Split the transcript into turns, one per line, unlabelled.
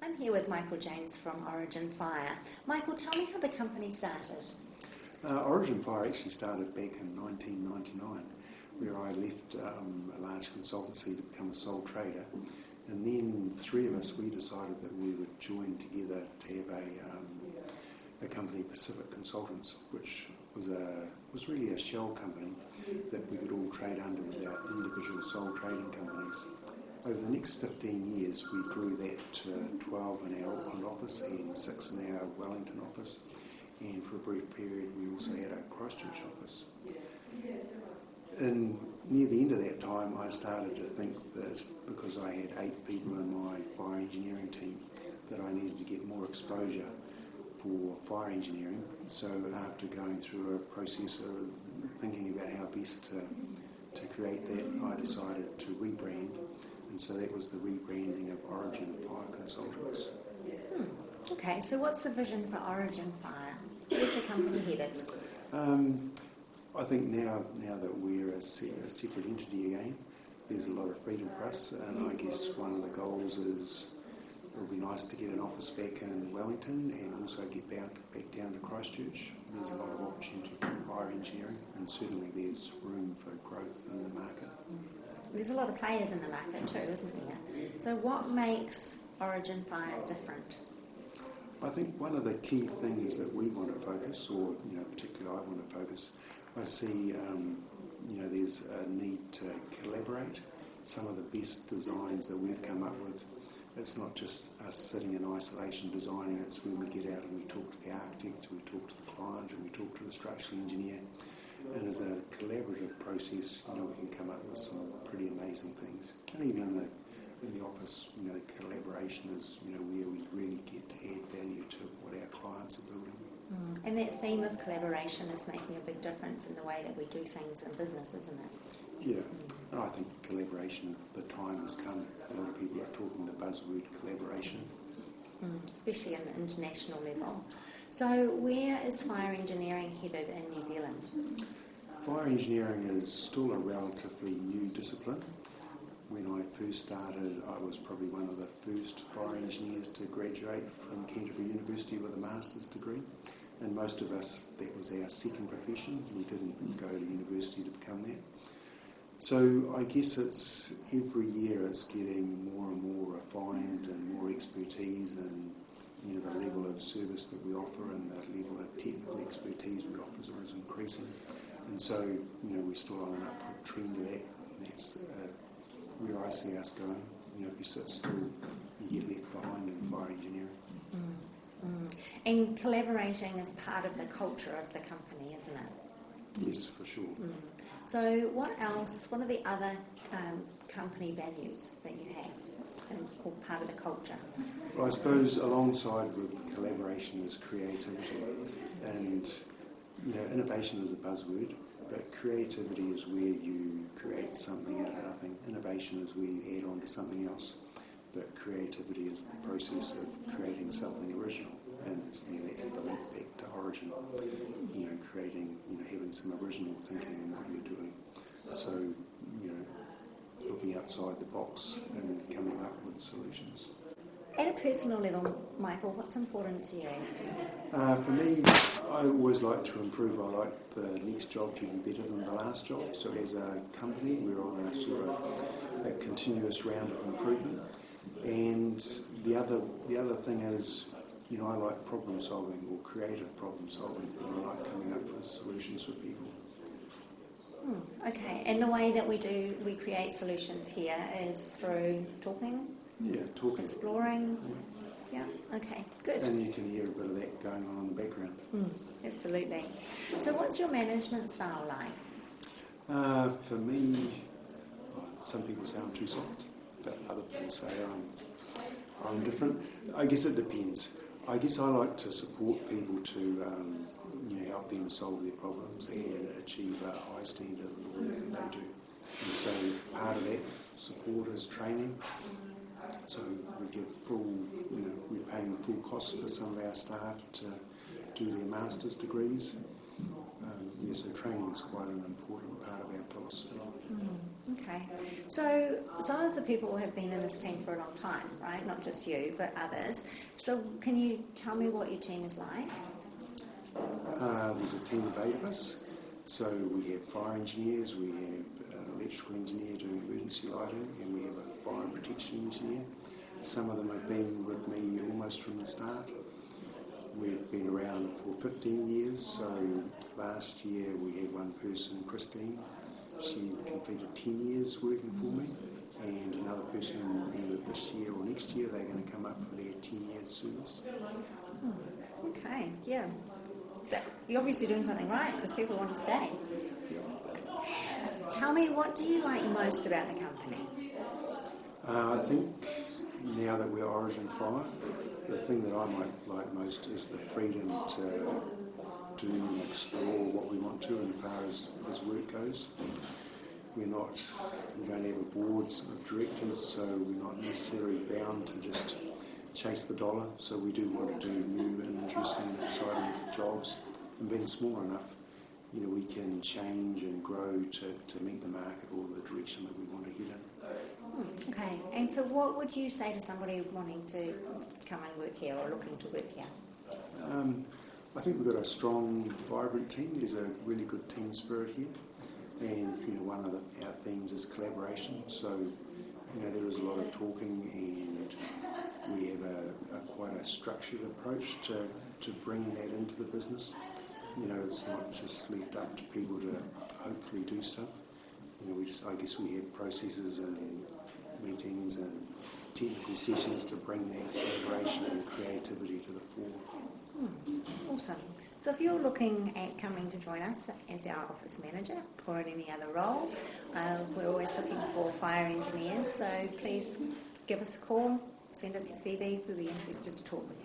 I'm here with Michael James from Origin Fire. Michael, tell me how the company started.
Origin Fire actually started back in 1999, where I left a large consultancy to become a sole trader. And then three of us, we decided that we would join together to have a company, Pacific Consultants, which was really a shell company that we could all trade under with our individual sole trading companies. Over the next 15 years, we grew that to 12 in our Auckland office and 6 in our Wellington office. And for a brief period, we also had a Christchurch office. And near the end of that time, I started to think that because I had 8 people in my fire engineering team, that I needed to get more exposure for fire engineering. So after going through a process of thinking about how best to create that, I decided to rebrand. And so that was the rebranding of Origin Fire Consultants.
Okay, so what's the vision for Origin Fire? Where's the company headed?
I think now that we're a separate entity again, there's a lot of freedom for us, and I guess one of the goals is it would be nice to get an office back in Wellington and also get back down to Christchurch. There's a lot of opportunity for fire engineering, and certainly there's room for growth in the market.
There's a lot of players in the market too, isn't there? So what makes Origin Fire different?
I think one of the key things that we want to focus, or particularly I want to focus, I see there's a need to collaborate. Some of the best designs that we've come up with, it's not just us sitting in isolation designing, it's when we get out and we talk to the architect, we talk to the client, and we talk to the structural engineer. And as a collaborative process, we can come up with some pretty amazing things. And even in the office, collaboration is where we really get to add value to what our clients are building.
And that theme of collaboration is making a big difference in the way that we do things in business, isn't it?
Yeah, and I think collaboration, the time has come. A lot of people are talking the buzzword collaboration.
Especially at an international level. So where is fire engineering headed in New Zealand?
Fire engineering is still a relatively new discipline. When I first started, I was probably one of the first fire engineers to graduate from Canterbury University with a master's degree. And most of us, that was our second profession. We didn't go to university to become that. So I guess it's every year it's getting more and more refined and more expertise, and the level of service that we offer and the level of technical expertise we offer is increasing. And so we're still on an upward trend to that, and that's where I see us going. If you sit still, you get left behind in fire engineering.
And collaborating is part of the culture of the company, isn't it?
Yes, for sure.
So what else, what are the other company values that you have and called part of the culture?
Well, I suppose alongside with collaboration is creativity. And, innovation is a buzzword, but creativity is where you create something out of nothing. Innovation is where you add on to something else. But creativity is the process of creating something original. And that's the link back to Origin. Creating, having some original thinking in what you're doing. So, looking outside the box and coming up with solutions.
At a personal level, Michael, what's important to you?
For me, I always like to improve. I like the next job to be better than the last job. So as a company, we're on a sort of a continuous round of improvement. And the other thing is, I like problem solving or creative problem solving. I like coming up with solutions for people.
Okay, and the way that we create solutions here is through talking?
Yeah, talking.
Exploring? Yeah, okay, good.
And you can hear a bit of that going on in the background.
Absolutely. So what's your management style like?
For me, some people say I'm too soft, but other people say I'm different. I guess it depends. I guess I like to support people to help them solve their problems and achieve a high standard of the work that they do. And so part of that support is training. So we give we're paying the full cost for some of our staff to do their master's degrees. So training is quite an important part of our philosophy.
Okay. So some of the people have been in this team for a long time, right? Not just you, but others. So can you tell me what your team is like?
There's a team of 8 of us. So we have fire engineers, we have an electrical engineer doing emergency lighting, and we have a fire protection engineer. Some of them have been with me almost from the start. We've been around for 15 years, so last year we had one person, Christine. She completed 10 years working for me, and another person either this year or next year, they're going to come up for their 10 years service.
Okay, yeah. You're obviously doing something right because people want to stay.
Yeah.
Tell me, what do you like most about the company?
I think now that we're Origin Fire, the thing that I might like most is the freedom to do and explore what we want to as far as work goes. We don't have a board of directors, so we're not necessarily bound to just chase the dollar. So we do want to do new and interesting and exciting jobs. And being small enough, we can change and grow to meet the market or the direction that we want to head in.
Okay, and so what would you say to somebody wanting to come and work here or looking to work here?
I think we've got a strong, vibrant team. There's a really good team spirit here. And, one of our themes is collaboration. So, there is a lot of talking, and we have quite a structured approach to bringing that into the business. It's not just left up to people to hopefully do stuff. I guess we have processes and meetings and technical sessions to bring that collaboration and creativity to the fore.
Awesome. So if you're looking at coming to join us as our office manager or in any other role, we're always looking for fire engineers, so please give us a call, send us your CV, we'll be interested to talk with you.